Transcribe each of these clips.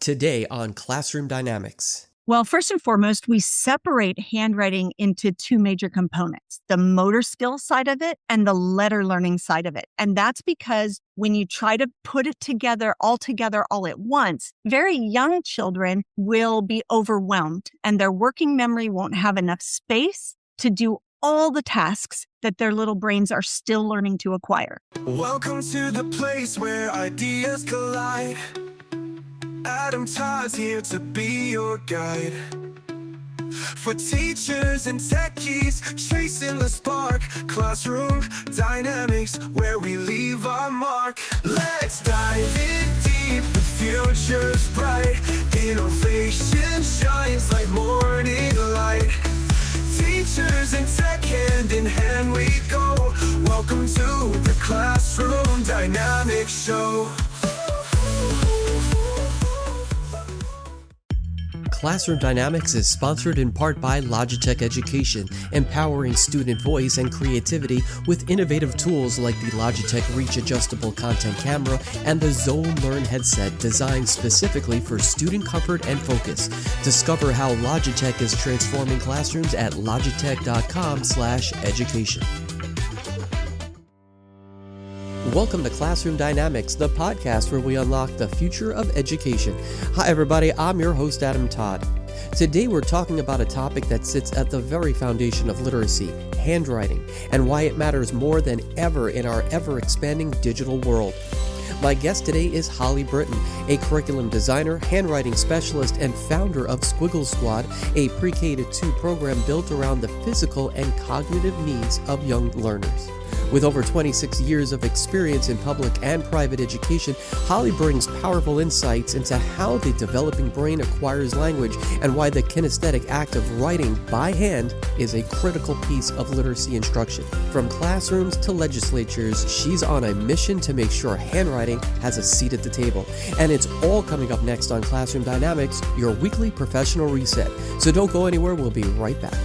Today on Classroom Dynamics. Well, first and foremost, we separate handwriting into two major components, the motor skill side of it and the letter learning side of it. And that's because when you try to put it together all at once, very young children will be overwhelmed and their working memory won't have enough space to do all the tasks that their little brains are still learning to acquire. Welcome to the place where ideas collide. Todd's here to be your guide. For teachers and techies, chasing the spark. Classroom dynamics, where we leave our mark. Let's dive in deep, the future's bright. Innovation shines like morning light. Teachers and tech, hand in hand we go. Welcome to the Classroom Dynamics Show. Classroom Dynamics is sponsored in part by Logitech Education, empowering student voice and creativity with innovative tools like the Logitech Reach Adjustable Content Camera and the Zone Learn headset designed specifically for student comfort and focus. Discover how Logitech is transforming classrooms at logitech.com/education. Welcome to Classroom Dynamics, the podcast where we unlock the future of education. Hi everybody, I'm your host Todd. Today we're talking about a topic that sits at the very foundation of literacy, handwriting, and why it matters more than ever in our ever-expanding digital world. My guest today is Holly Britton, a curriculum designer, handwriting specialist, and founder of Squiggle Squad, a pre-K-2 program built around the physical and cognitive needs of young learners. With over 26 years of experience in public and private education, Holly brings powerful insights into how the developing brain acquires language and why the kinesthetic act of writing by hand is a critical piece of literacy instruction. From classrooms to legislatures, she's on a mission to make sure handwriting has a seat at the table. And it's all coming up next on Classroom Dynamics, your weekly professional reset. So don't go anywhere, we'll be right back.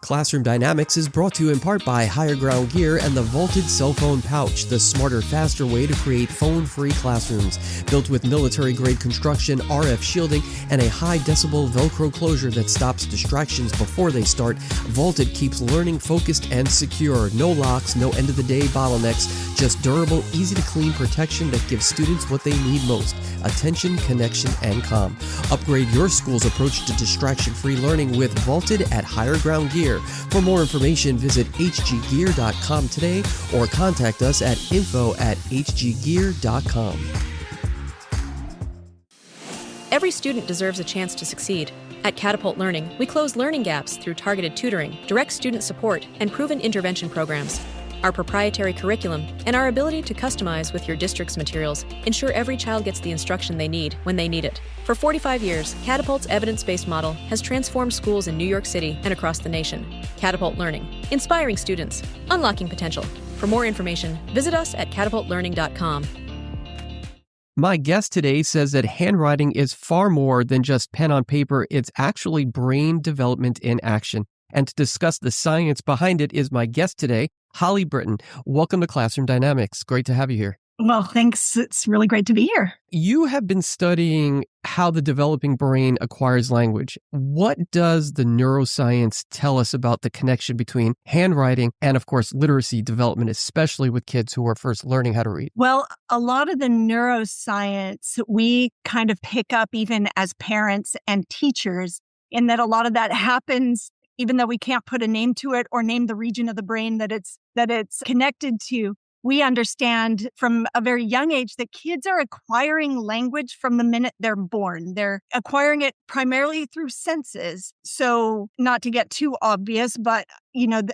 Classroom Dynamics is brought to you in part by Higher Ground Gear and the Vaulted Cell Phone Pouch, the smarter, faster way to create phone-free classrooms. Built with military-grade construction, RF shielding, and a high-decibel Velcro closure that stops distractions before they start, Vaulted keeps learning focused and secure. No locks, no end-of-the-day bottlenecks, just durable, easy-to-clean protection that gives students what they need most: attention, connection, and calm. Upgrade your school's approach to distraction-free learning with Vaulted at Higher Ground Gear. For more information, visit hggear.com today or contact us at info@hggear.com. Every student deserves a chance to succeed. At Catapult Learning, we close learning gaps through targeted tutoring, direct student support, and proven intervention programs. Our proprietary curriculum and our ability to customize with your district's materials ensure every child gets the instruction they need when they need it. For 45 years, Catapult's evidence-based model has transformed schools in New York City and across the nation. Catapult Learning, inspiring students, unlocking potential. For more information, visit us at catapultlearning.com. My guest today says that handwriting is far more than just pen on paper. It's actually brain development in action. And to discuss the science behind it is my guest today, Holly Britton. Welcome to Classroom Dynamics. Great to have you here. Well, thanks. It's really great to be here. You have been studying how the developing brain acquires language. What does the neuroscience tell us about the connection between handwriting and, of course, literacy development, especially with kids who are first learning how to read? Well, a lot of the neuroscience we kind of pick up even as parents and teachers, in that a lot of that happens even though we can't put a name to it or name the region of the brain that it's connected to. We understand from a very young age that kids are acquiring language from the minute they're born. They're acquiring it primarily through senses. So not to get too obvious, but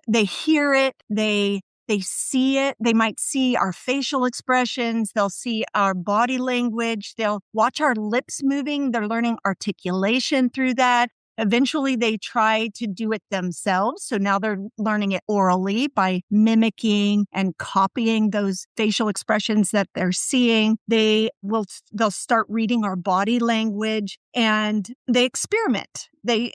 they hear it, they see it. They might see our facial expressions. They'll see our body language. They'll watch our lips moving. They're learning articulation through that. Eventually, they try to do it themselves. So now they're learning it orally by mimicking and copying those facial expressions that they're seeing. They'll start reading our body language, and they experiment. They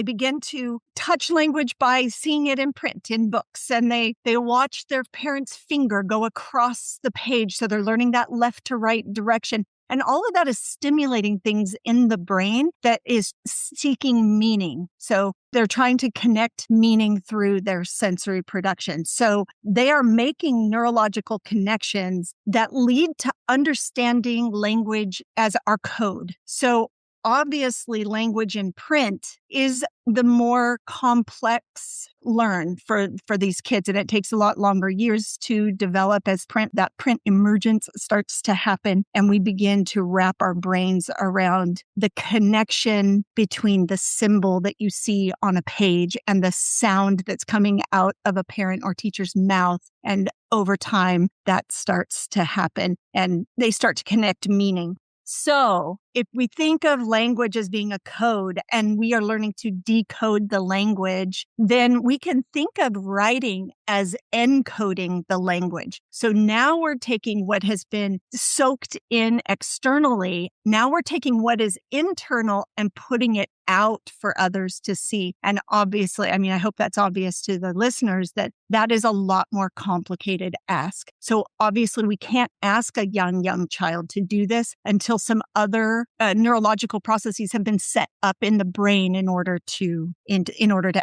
begin to touch language by seeing it in print in books, and they watch their parents' finger go across the page. So they're learning that left to right direction. And all of that is stimulating things in the brain that is seeking meaning. So they're trying to connect meaning through their sensory production. So they are making neurological connections that lead to understanding language as our code. So obviously, language in print is the more complex learn for these kids. And it takes a lot longer years to develop as that print emergence starts to happen. And we begin to wrap our brains around the connection between the symbol that you see on a page and the sound that's coming out of a parent or teacher's mouth. And over time, that starts to happen and they start to connect meaning. So if we think of language as being a code and we are learning to decode the language, then we can think of writing as encoding the language. So now we're taking what has been soaked in externally. Now we're taking what is internal and putting it out for others to see. And obviously, I mean, I hope that's obvious to the listeners that that is a lot more complicated ask. So obviously we can't ask a young child to do this until some other neurological processes have been set up in the brain in order to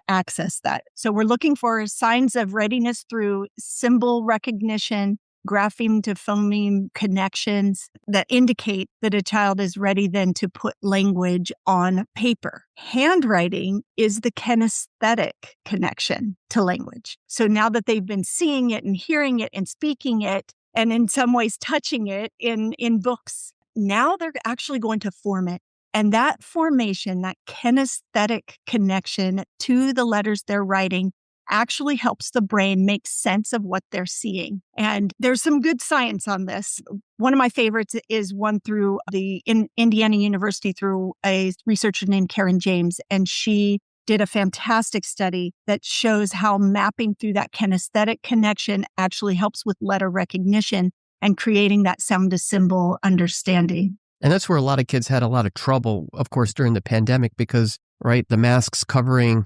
access that. So we're looking for signs of readiness through symbol recognition, grapheme to phoneme connections that indicate that a child is ready then to put language on paper. Handwriting is the kinesthetic connection to language. So now that they've been seeing it and hearing it and speaking it, and in some ways touching it in books, now they're actually going to form it. And that formation, that kinesthetic connection to the letters they're writing, actually helps the brain make sense of what they're seeing. And there's some good science on this. One of my favorites is one through in Indiana University through a researcher named Karen James. And she did a fantastic study that shows how mapping through that kinesthetic connection actually helps with letter recognition and creating that sound to symbol understanding. And that's where a lot of kids had a lot of trouble, of course, during the pandemic because, right, the masks covering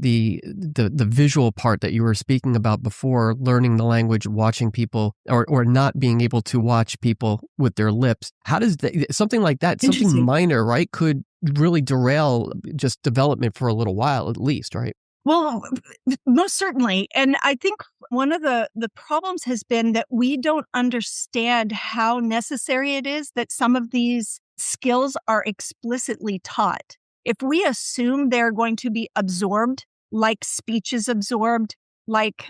the visual part that you were speaking about before, learning the language, watching people, or not being able to watch people with their lips. How does something like that, something minor, right, could really derail just development for a little while at least, right? Well, most certainly. And I think one of the problems has been that we don't understand how necessary it is that some of these skills are explicitly taught. If we assume they're going to be absorbed, like speech is absorbed, like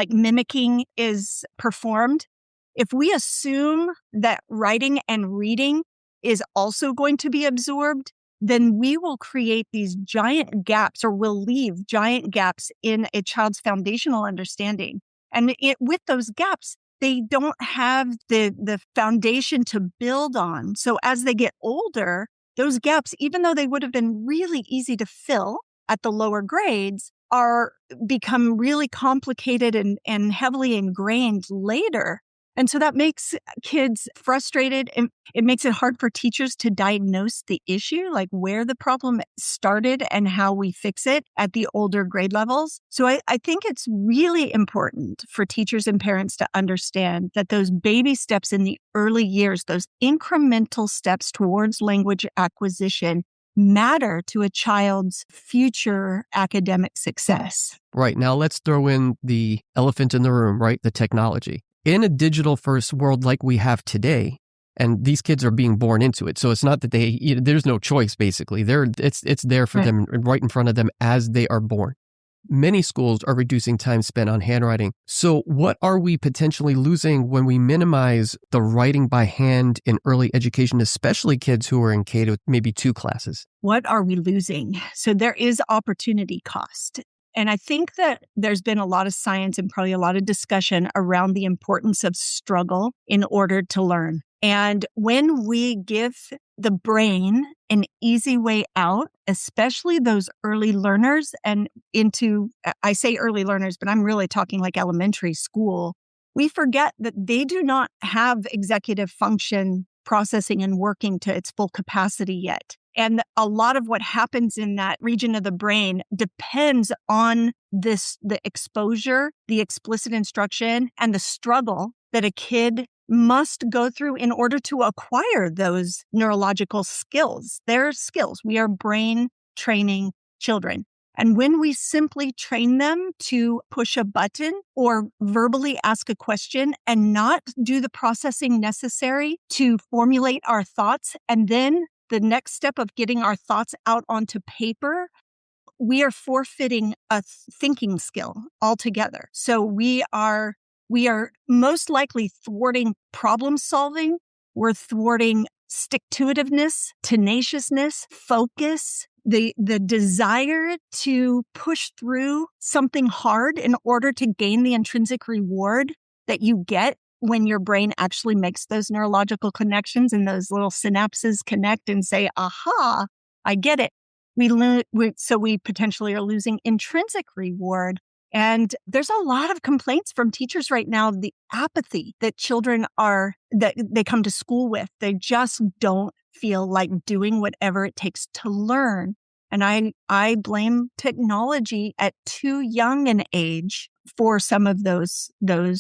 mimicking is performed, if we assume that writing and reading is also going to be absorbed, then we will create these giant gaps or will leave giant gaps in a child's foundational understanding. And with those gaps, they don't have the foundation to build on. So as they get older, those gaps, even though they would have been really easy to fill at the lower grades, become really complicated and heavily ingrained later. And so that makes kids frustrated, and it makes it hard for teachers to diagnose the issue, like where the problem started and how we fix it at the older grade levels. So I think it's really important for teachers and parents to understand that those baby steps in the early years, those incremental steps towards language acquisition, matter to a child's future academic success. Right. Now let's throw in the elephant in the room, right? The technology. In a digital first world like we have today, and these kids are being born into it. So it's not that there's no choice, basically. It's there for them right in front of them as they are born. Many schools are reducing time spent on handwriting. So what are we potentially losing when we minimize the writing by hand in early education, especially kids who are in K to maybe 2 classes? What are we losing? So there is opportunity cost. And I think that there's been a lot of science and probably a lot of discussion around the importance of struggle in order to learn. And when we give the brain an easy way out, especially those early learners I say early learners, but I'm really talking like elementary school, we forget that they do not have executive function processing and working to its full capacity yet. And a lot of what happens in that region of the brain depends on the exposure, the explicit instruction, and the struggle that a kid must go through in order to acquire those neurological skills. They're skills. We are brain training children. And when we simply train them to push a button or verbally ask a question and not do the processing necessary to formulate our thoughts, and then the next step of getting our thoughts out onto paper, we are forfeiting a thinking skill altogether. So we are most likely thwarting problem solving. We're thwarting stick-to-itiveness, tenaciousness, focus, the desire to push through something hard in order to gain the intrinsic reward that you get when your brain actually makes those neurological connections and those little synapses connect and say, aha, I get it. So we potentially are losing intrinsic reward. And there's a lot of complaints from teachers right now, the apathy that children that they come to school with. They just don't feel like doing whatever it takes to learn. And I blame technology at too young an age for some of those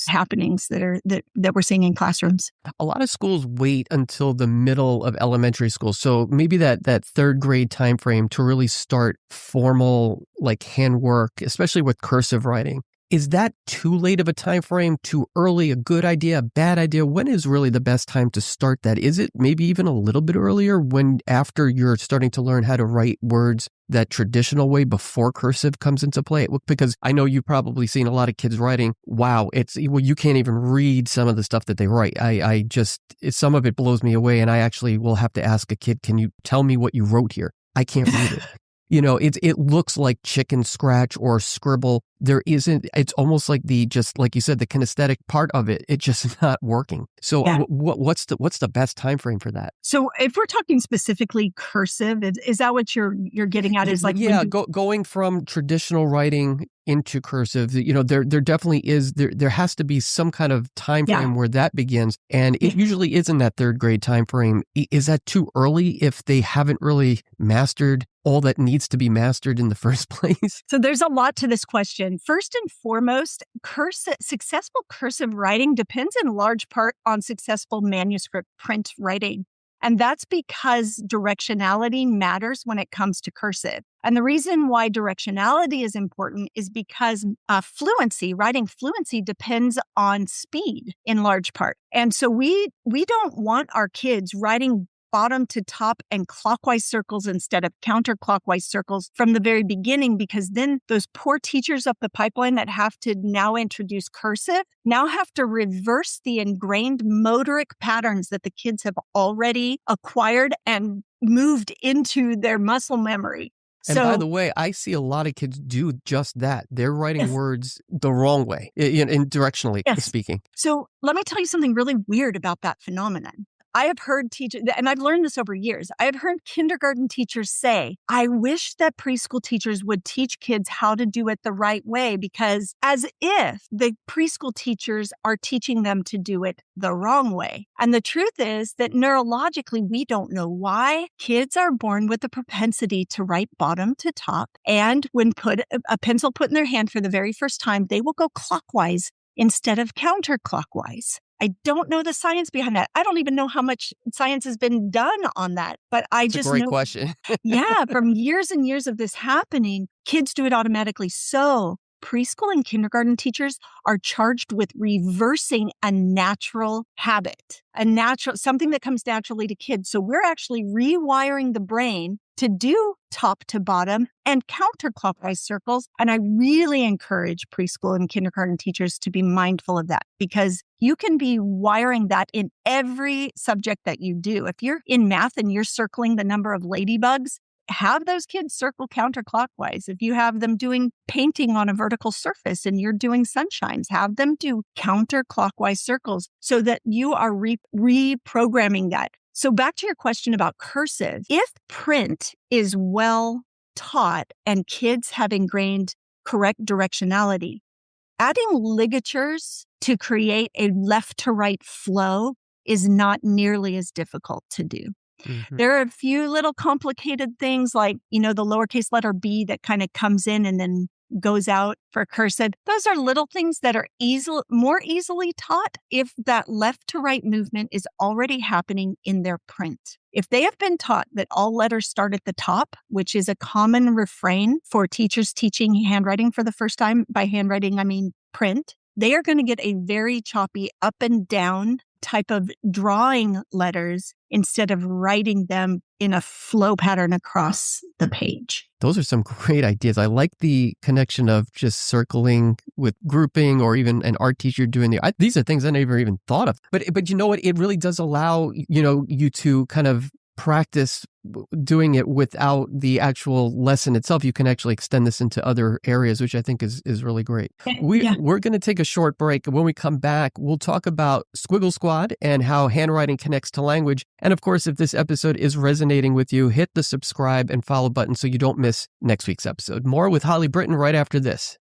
happenings that we're seeing in classrooms. A lot of schools wait until the middle of elementary school. So maybe that third grade time frame to really start formal like handwork, especially with cursive writing. Is that too late of a time frame, too early, a good idea, a bad idea? When is really the best time to start that? Is it maybe even a little bit earlier after you're starting to learn how to write words that traditional way before cursive comes into play? Because I know you've probably seen a lot of kids writing, wow, you can't even read some of the stuff that they write. Some of it blows me away, and I actually will have to ask a kid, can you tell me what you wrote here? I can't read it. It looks like chicken scratch or scribble. It's almost like just like you said, the kinesthetic part of it, it's just not working. So yeah. What's the best time frame for that? So if we're talking specifically cursive, is that what you're getting at? Is like, going from traditional writing into cursive, there definitely is, there has to be some kind of time frame where that begins. And it usually isn't that third grade time frame. Is that too early if they haven't really mastered all that needs to be mastered in the first place? So there's a lot to this question. First and foremost, successful cursive writing depends in large part on successful manuscript print writing. And that's because directionality matters when it comes to cursive. And the reason why directionality is important is because writing fluency depends on speed in large part. And so we don't want our kids writing bottom to top and clockwise circles instead of counterclockwise circles from the very beginning, because then those poor teachers up the pipeline that have to now introduce cursive now have to reverse the ingrained motoric patterns that the kids have already acquired and moved into their muscle memory. And by the way, I see a lot of kids do just that. They're writing words the wrong way, in directionally speaking. So let me tell you something really weird about that phenomenon. I have heard teachers, and I've learned this over years, I have heard kindergarten teachers say, I wish that preschool teachers would teach kids how to do it the right way, because as if the preschool teachers are teaching them to do it the wrong way. And the truth is that neurologically, we don't know why. Kids are born with a propensity to write bottom to top. And when a pencil put in their hand for the very first time, they will go clockwise instead of counterclockwise. I don't know the science behind that. I don't even know how much science has been done on that, but I just know. Great question. From years and years of this happening, kids do it automatically. So preschool and kindergarten teachers are charged with reversing a natural habit, something that comes naturally to kids. So we're actually rewiring the brain to do top to bottom and counterclockwise circles. And I really encourage preschool and kindergarten teachers to be mindful of that, because you can be wiring that in every subject that you do. If you're in math and you're circling the number of ladybugs, have those kids circle counterclockwise. If you have them doing painting on a vertical surface and you're doing sunshines, have them do counterclockwise circles so that you are reprogramming that. So back to your question about cursive, if print is well taught and kids have ingrained correct directionality, adding ligatures to create a left to right flow is not nearly as difficult to do. Mm-hmm. There are a few little complicated things like, the lowercase letter B that kind of comes in and then goes out for cursive. Those are little things that are more easily taught if that left to right movement is already happening in their print. If they have been taught that all letters start at the top, which is a common refrain for teachers teaching handwriting for the first time, by handwriting, I mean print, they are going to get a very choppy up and down type of drawing letters instead of writing them in a flow pattern across the page. Those are some great ideas. I like the connection of just circling with grouping, or even an art teacher doing these are things I never even thought of. But you know what? It really does allow, you to kind of practice doing it without the actual lesson itself. You can actually extend this into other areas, which I think is really great. We're going to take a short break. When we come back, we'll talk about Squiggle Squad and how handwriting connects to language. And of course, if this episode is resonating with you, hit the subscribe and follow button so you don't miss next week's episode. More with Holly Britton right after this.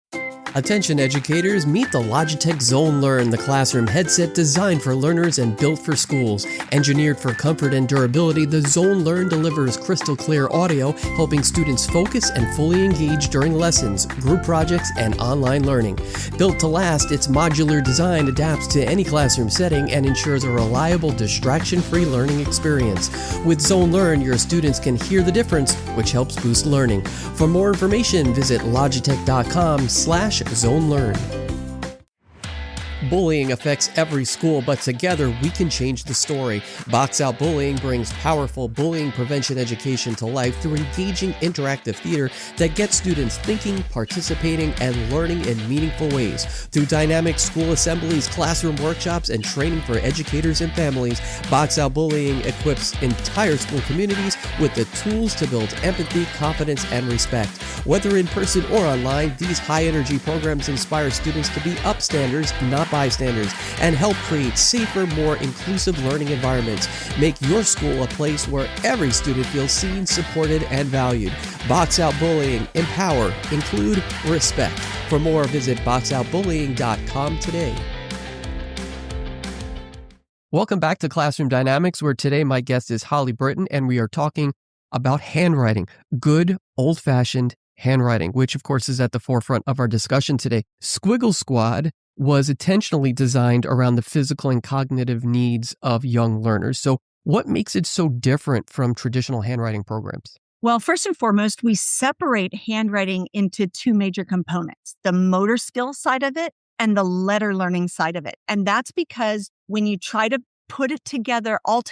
Attention educators, meet the Logitech Zone Learn, the classroom headset designed for learners and built for schools. Engineered for comfort and durability, the Zone Learn delivers crystal clear audio, helping students focus and fully engage during lessons, group projects, and online learning. Built to last, its modular design adapts to any classroom setting and ensures a reliable, distraction-free learning experience. With Zone Learn, your students can hear the difference, which helps boost learning. For more information, visit logitech.com/ZoneLearn. Bullying affects every school, but together we can change the story. Box Out Bullying brings powerful bullying prevention education to life through engaging interactive theater that gets students thinking, participating, and learning in meaningful ways. Through dynamic school assemblies, classroom workshops, and training for educators and families, Box Out Bullying equips entire school communities with the tools to build empathy, confidence, and respect. Whether in person or online, these high-energy programs inspire students to be upstanders, not bystanders, and help create safer, more inclusive learning environments. Make your school a place where every student feels seen, supported, and valued. Box Out Bullying. Empower, include, respect. For more, visit boxoutbullying.com today. Welcome back to Classroom Dynamics, where today my guest is Holly Britton, and we are talking about handwriting, good old-fashioned handwriting, which of course is at the forefront of our discussion today. Squiggle Squad was intentionally designed around the physical and cognitive needs of young learners. So what makes it so different from traditional handwriting programs? Well, first and foremost, we separate handwriting into two major components, the motor skill side of it and the letter learning side of it. And that's because when you try to put it together all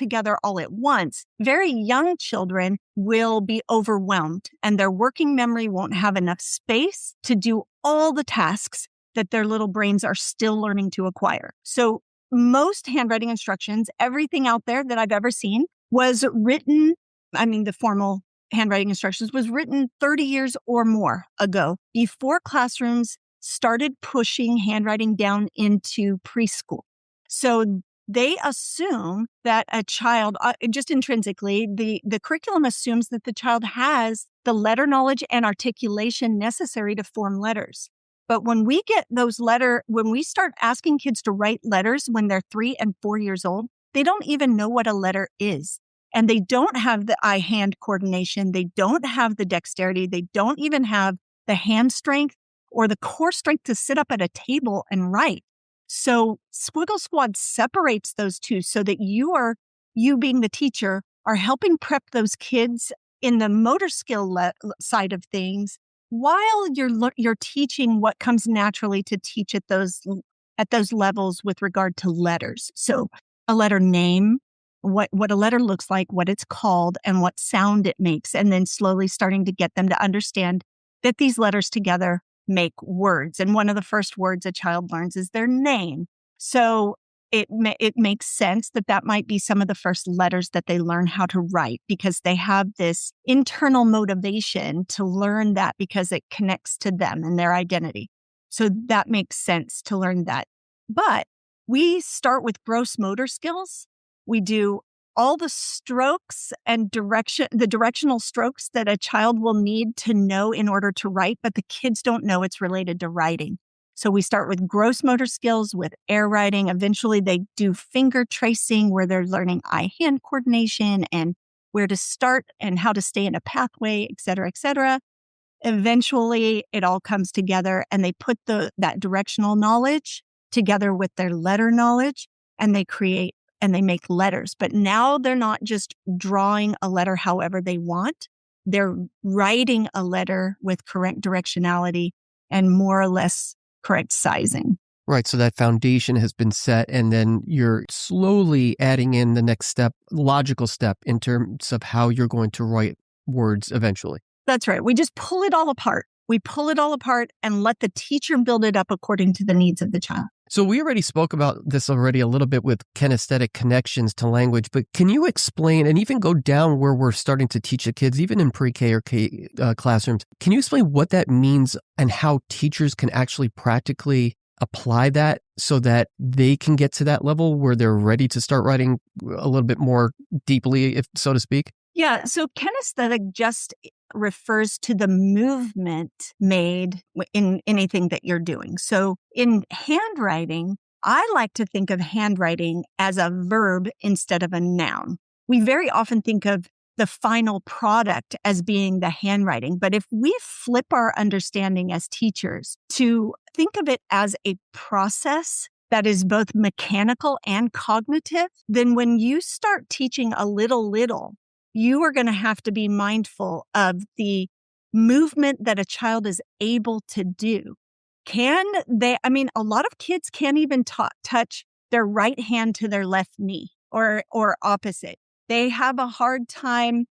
at once, very young children will be overwhelmed and their working memory won't have enough space to do all the tasks that their little brains are still learning to acquire. So most handwriting instructions, everything out there that I've ever seen was written, the formal handwriting instructions was written 30 years or more ago, before classrooms started pushing handwriting down into preschool. So they assume that a child, just intrinsically, the curriculum assumes that the child has the letter knowledge and articulation necessary to form letters. But when we start asking kids to write letters when they're 3 and 4 years old, they don't even know what a letter is. And they don't have the eye-hand coordination. They don't have the dexterity. They don't even have the hand strength or the core strength to sit up at a table and write. So Squiggle Squad separates those two so that you being the teacher, are helping prep those kids in the motor skill side of things, while you're teaching what comes naturally to teach at those levels with regard to letters. So a letter name, what a letter looks like, what it's called, and what sound it makes, and then slowly starting to get them to understand that these letters together make words. And one of the first words a child learns is their name. So it makes sense that might be some of the first letters that they learn how to write, because they have this internal motivation to learn that because it connects to them and their identity. So that makes sense to learn that. But we start with gross motor skills. We do all the strokes and the directional strokes that a child will need to know in order to write, but the kids don't know it's related to writing. So we start with gross motor skills with air writing. Eventually they do finger tracing, where they're learning eye-hand coordination and where to start and how to stay in a pathway, et cetera, et cetera. eventually it all comes together and they put that directional knowledge together with their letter knowledge and they create and they make letters. But now they're not just drawing a letter however they want. They're writing a letter with correct directionality and more or less correct sizing. Right. So that foundation has been set, and then you're slowly adding in the next step, logical step in terms of how you're going to write words eventually. That's right. We just pull it all apart. We pull it all apart and let the teacher build it up according to the needs of the child. So we already spoke about this already a little bit with kinesthetic connections to language, but can you explain and even go down where we're starting to teach the kids, even in pre-K or K classrooms, can you explain what that means and how teachers can actually practically apply that so that they can get to that level where they're ready to start writing a little bit more deeply, if so to speak? Yeah. So kinesthetic just refers to the movement made in anything that you're doing. So in handwriting, I like to think of handwriting as a verb instead of a noun. We very often think of the final product as being the handwriting. But if we flip our understanding as teachers to think of it as a process that is both mechanical and cognitive, then when you start teaching a little, you are going to have to be mindful of the movement that a child is able to do. A lot of kids can't even touch their right hand to their left knee or opposite. They have a hard time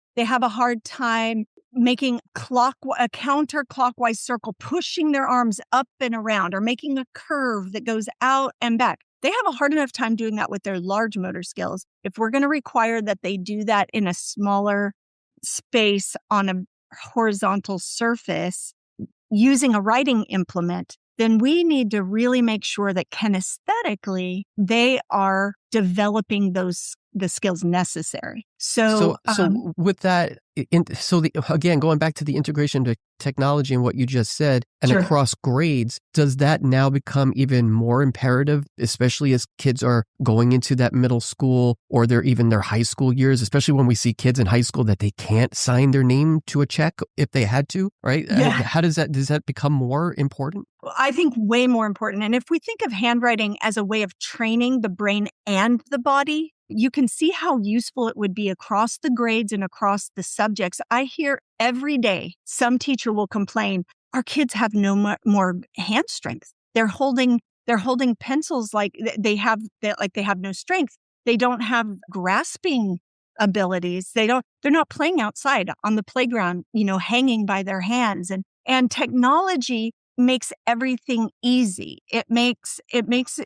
making a counterclockwise circle, pushing their arms up and around, or making a curve that goes out and back. They have a hard enough time doing that with their large motor skills. If we're going to require that they do that in a smaller space on a horizontal surface using a writing implement, then we need to really make sure that kinesthetically they are developing the skills necessary. So with that, again, going back to the integration to technology and what you just said, and Sure. across grades, does that now become even more imperative, especially as kids are going into that middle school or their high school years, especially when we see kids in high school that they can't sign their name to a check if they had to, right? Yeah. How does that become more important? I think way more important. And if we think of handwriting as a way of training the brain and the body, you can see how useful it would be across the grades and across the subjects. I hear every day some teacher will complain, our kids have no more hand strength. They're holding pencils like they have no strength. They don't have grasping abilities. They're not playing outside on the playground, hanging by their hands. And technology makes everything easy. It makes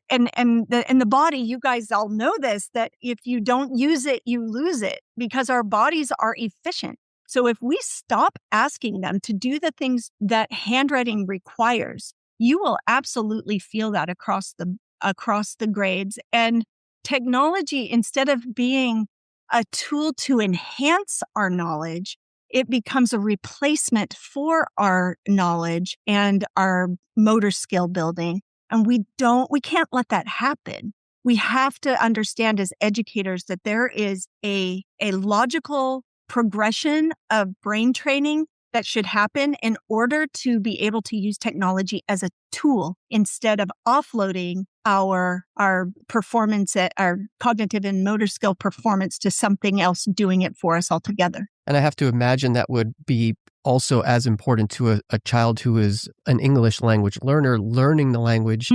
and the body, you guys all know this, that if you don't use it, you lose it, because our bodies are efficient. So if we stop asking them to do the things that handwriting requires, you will absolutely feel that across the grades. And technology, instead of being a tool to enhance our knowledge, it becomes a replacement for our knowledge and our motor skill building. And we can't let that happen. We have to understand as educators that there is a logical progression of brain training that should happen in order to be able to use technology as a tool instead of offloading our performance, our cognitive and motor skill performance, to something else doing it for us altogether. And I have to imagine that would be also as important to a child who is an English language learner, learning the language,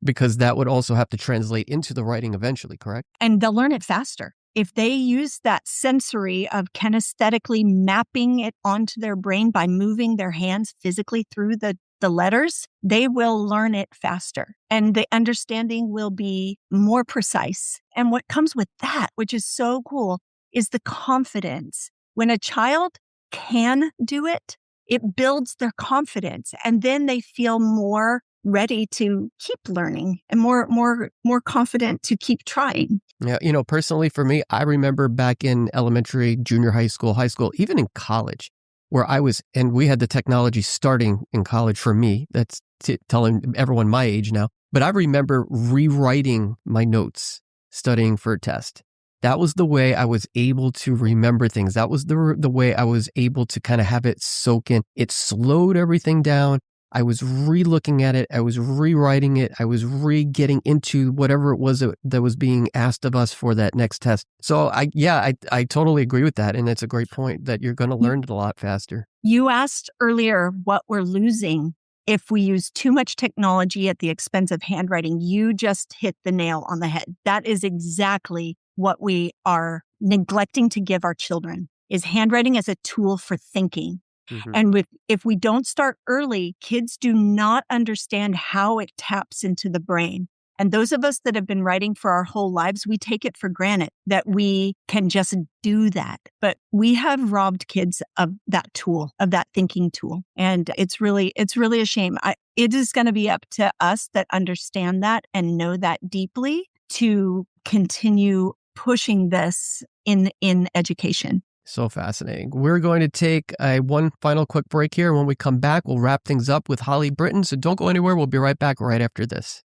because that would also have to translate into the writing eventually, correct? And they'll learn it faster. If they use that sensory of kinesthetically mapping it onto their brain by moving their hands physically through the letters, they will learn it faster. And the understanding will be more precise. And what comes with that, which is so cool, is the confidence. When a child can do it, it builds their confidence. And then they feel more ready to keep learning and more confident to keep trying. Yeah, personally for me, I remember back in elementary, junior high school, even in college, where I was, and we had the technology starting in college for me. That's telling everyone my age now. But I remember rewriting my notes, studying for a test. that was the way I was able to remember things. That was the way I was able to kind of have it soak in. It slowed everything down. I was re-looking at it. I was rewriting it. I was re-getting into whatever it was that was being asked of us for that next test. So I totally agree with that. And it's a great point that you're going to learn it a lot faster. You asked earlier what we're losing if we use too much technology at the expense of handwriting. You just hit the nail on the head. That is exactly what we are neglecting to give our children, is handwriting as a tool for thinking. Mm-hmm. And if we don't start early, kids do not understand how it taps into the brain. And those of us that have been writing for our whole lives, we take it for granted that we can just do that. But we have robbed kids of that tool, of that thinking tool. And it's really a shame. It is going to be up to us that understand that and know that deeply to continue pushing this in education. So fascinating. We're going to take one final quick break here. When we come back, we'll wrap things up with Holly Britton. So don't go anywhere. We'll be right back right after this.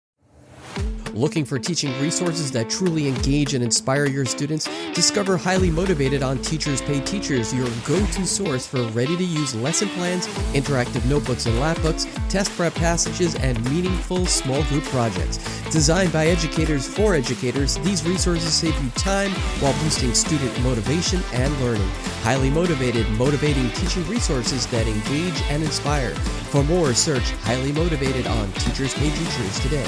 Looking for teaching resources that truly engage and inspire your students? Discover Highly Motivated on Teachers Pay Teachers, your go-to source for ready-to-use lesson plans, interactive notebooks and lapbooks, test prep passages, and meaningful small group projects. Designed by educators for educators, these resources save you time while boosting student motivation and learning. Highly Motivated, motivating teaching resources that engage and inspire. For more, search Highly Motivated on Teachers Pay Teachers today.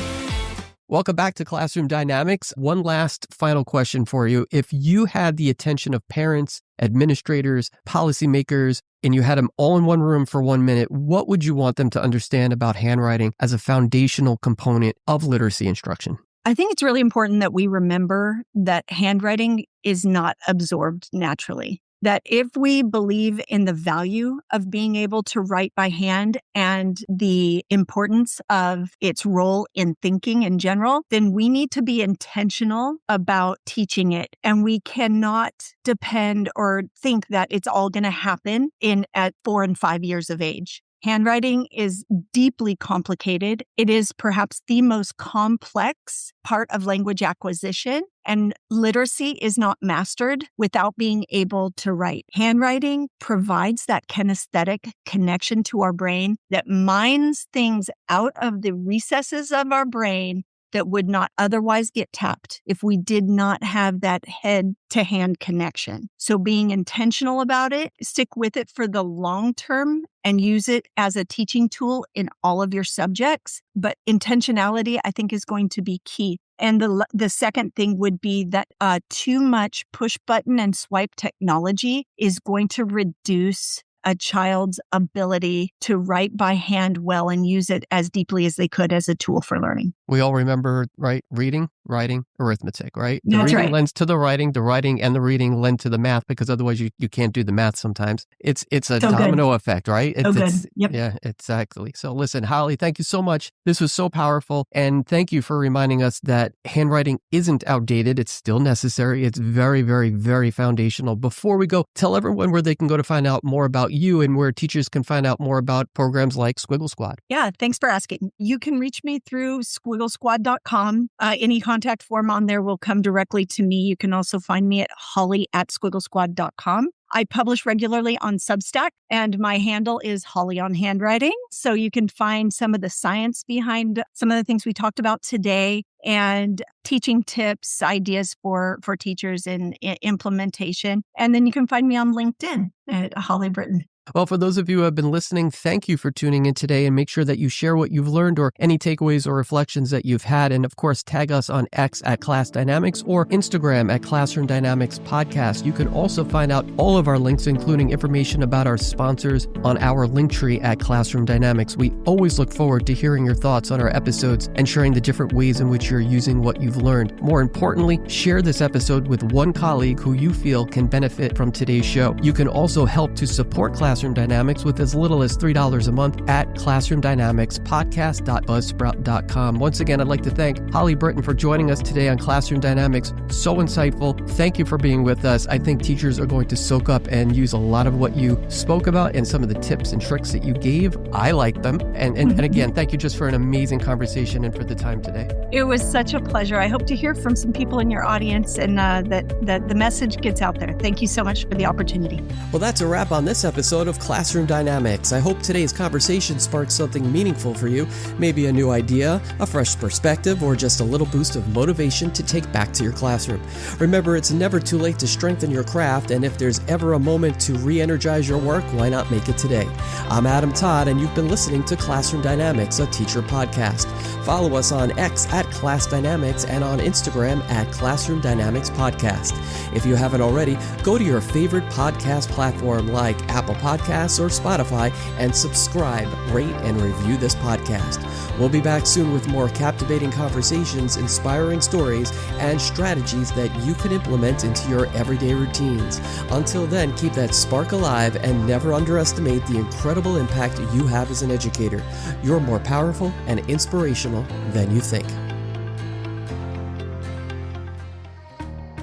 Welcome back to Classroom Dynamics. One last final question for you. If you had the attention of parents, administrators, policymakers, and you had them all in one room for 1 minute, what would you want them to understand about handwriting as a foundational component of literacy instruction? I think it's really important that we remember that handwriting is not absorbed naturally. That if we believe in the value of being able to write by hand and the importance of its role in thinking in general, then we need to be intentional about teaching it. And we cannot depend or think that it's all going to happen at 4 and 5 years of age. Handwriting is deeply complicated. It is perhaps the most complex part of language acquisition, and literacy is not mastered without being able to write. Handwriting provides that kinesthetic connection to our brain that mines things out of the recesses of our brain that would not otherwise get tapped if we did not have that head-to-hand connection. So being intentional about it, stick with it for the long term and use it as a teaching tool in all of your subjects. But intentionality, I think, is going to be key. And the second thing would be that too much push button and swipe technology is going to reduce a child's ability to write by hand well and use it as deeply as they could as a tool for learning. We all remember, right? Reading, writing, arithmetic, right? The That's reading right. lends to the writing and the reading lend to the math, because otherwise you can't do the math sometimes. It's a So domino effect, right? Good. Yep. Yeah, exactly. So listen, Holly, thank you so much. This was so powerful. And thank you for reminding us that handwriting isn't outdated. It's still necessary. It's very, very, very foundational. Before we go, tell everyone where they can go to find out more about you and where teachers can find out more about programs like Squiggle Squad. Yeah, thanks for asking. You can reach me through squigglesquad.com. Any contact form on there will come directly to me. You can also find me at holly@squigglesquad.com. I publish regularly on Substack, and my handle is Holly on Handwriting. So you can find some of the science behind some of the things we talked about today and teaching tips, ideas for teachers in implementation. And then you can find me on LinkedIn at Holly Britton. Well, for those of you who have been listening, thank you for tuning in today, and make sure that you share what you've learned or any takeaways or reflections that you've had. And of course, tag us on X at Class Dynamics or Instagram at Classroom Dynamics Podcast. You can also find out all of our links, including information about our sponsors, on our link tree at Classroom Dynamics. We always look forward to hearing your thoughts on our episodes and sharing the different ways in which you're using what you've learned. More importantly, share this episode with one colleague who you feel can benefit from today's show. You can also help to support Classroom Classroom Dynamics with as little as $3 a month at classroomdynamicspodcast.buzzsprout.com. Once again, I'd like to thank Holly Britton for joining us today on Classroom Dynamics. So insightful. Thank you for being with us. I think teachers are going to soak up and use a lot of what you spoke about and some of the tips and tricks that you gave. I like them. And again, thank you just for an amazing conversation and for the time today. It was such a pleasure. I hope to hear from some people in your audience and that the message gets out there. Thank you so much for the opportunity. Well, that's a wrap on this episode of Classroom Dynamics. I hope today's conversation sparked something meaningful for you, maybe a new idea, a fresh perspective, or just a little boost of motivation to take back to your classroom. Remember, it's never too late to strengthen your craft, and if there's ever a moment to re-energize your work, why not make it today? I'm Adam Todd, and you've been listening to Classroom Dynamics, a teacher podcast. Follow us on X at Class Dynamics and on Instagram at Classroom Dynamics Podcast. If you haven't already, go to your favorite podcast platform like Apple Podcasts or Spotify and subscribe, rate, and review this podcast. We'll be back soon with more captivating conversations, inspiring stories, and strategies that you can implement into your everyday routines. Until then, keep that spark alive and never underestimate the incredible impact you have as an educator. You're more powerful and inspirational than you think.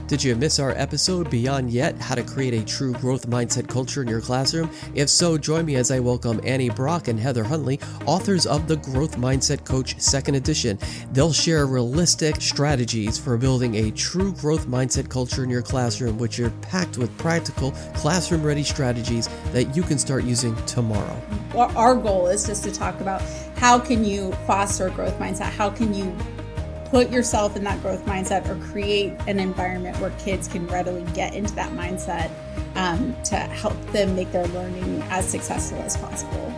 Did you miss our episode Beyond Yet, How to Create a True Growth Mindset Culture in Your Classroom? If so, join me as I welcome Annie Brock and Heather Huntley, authors of the Growth Mindset Coach 2nd Edition. They'll share realistic strategies for building a true growth mindset culture in your classroom, which are packed with practical, classroom-ready strategies that you can start using tomorrow. Our goal is just to talk about how can you foster a growth mindset? How can you put yourself in that growth mindset or create an environment where kids can readily get into that mindset to help them make their learning as successful as possible.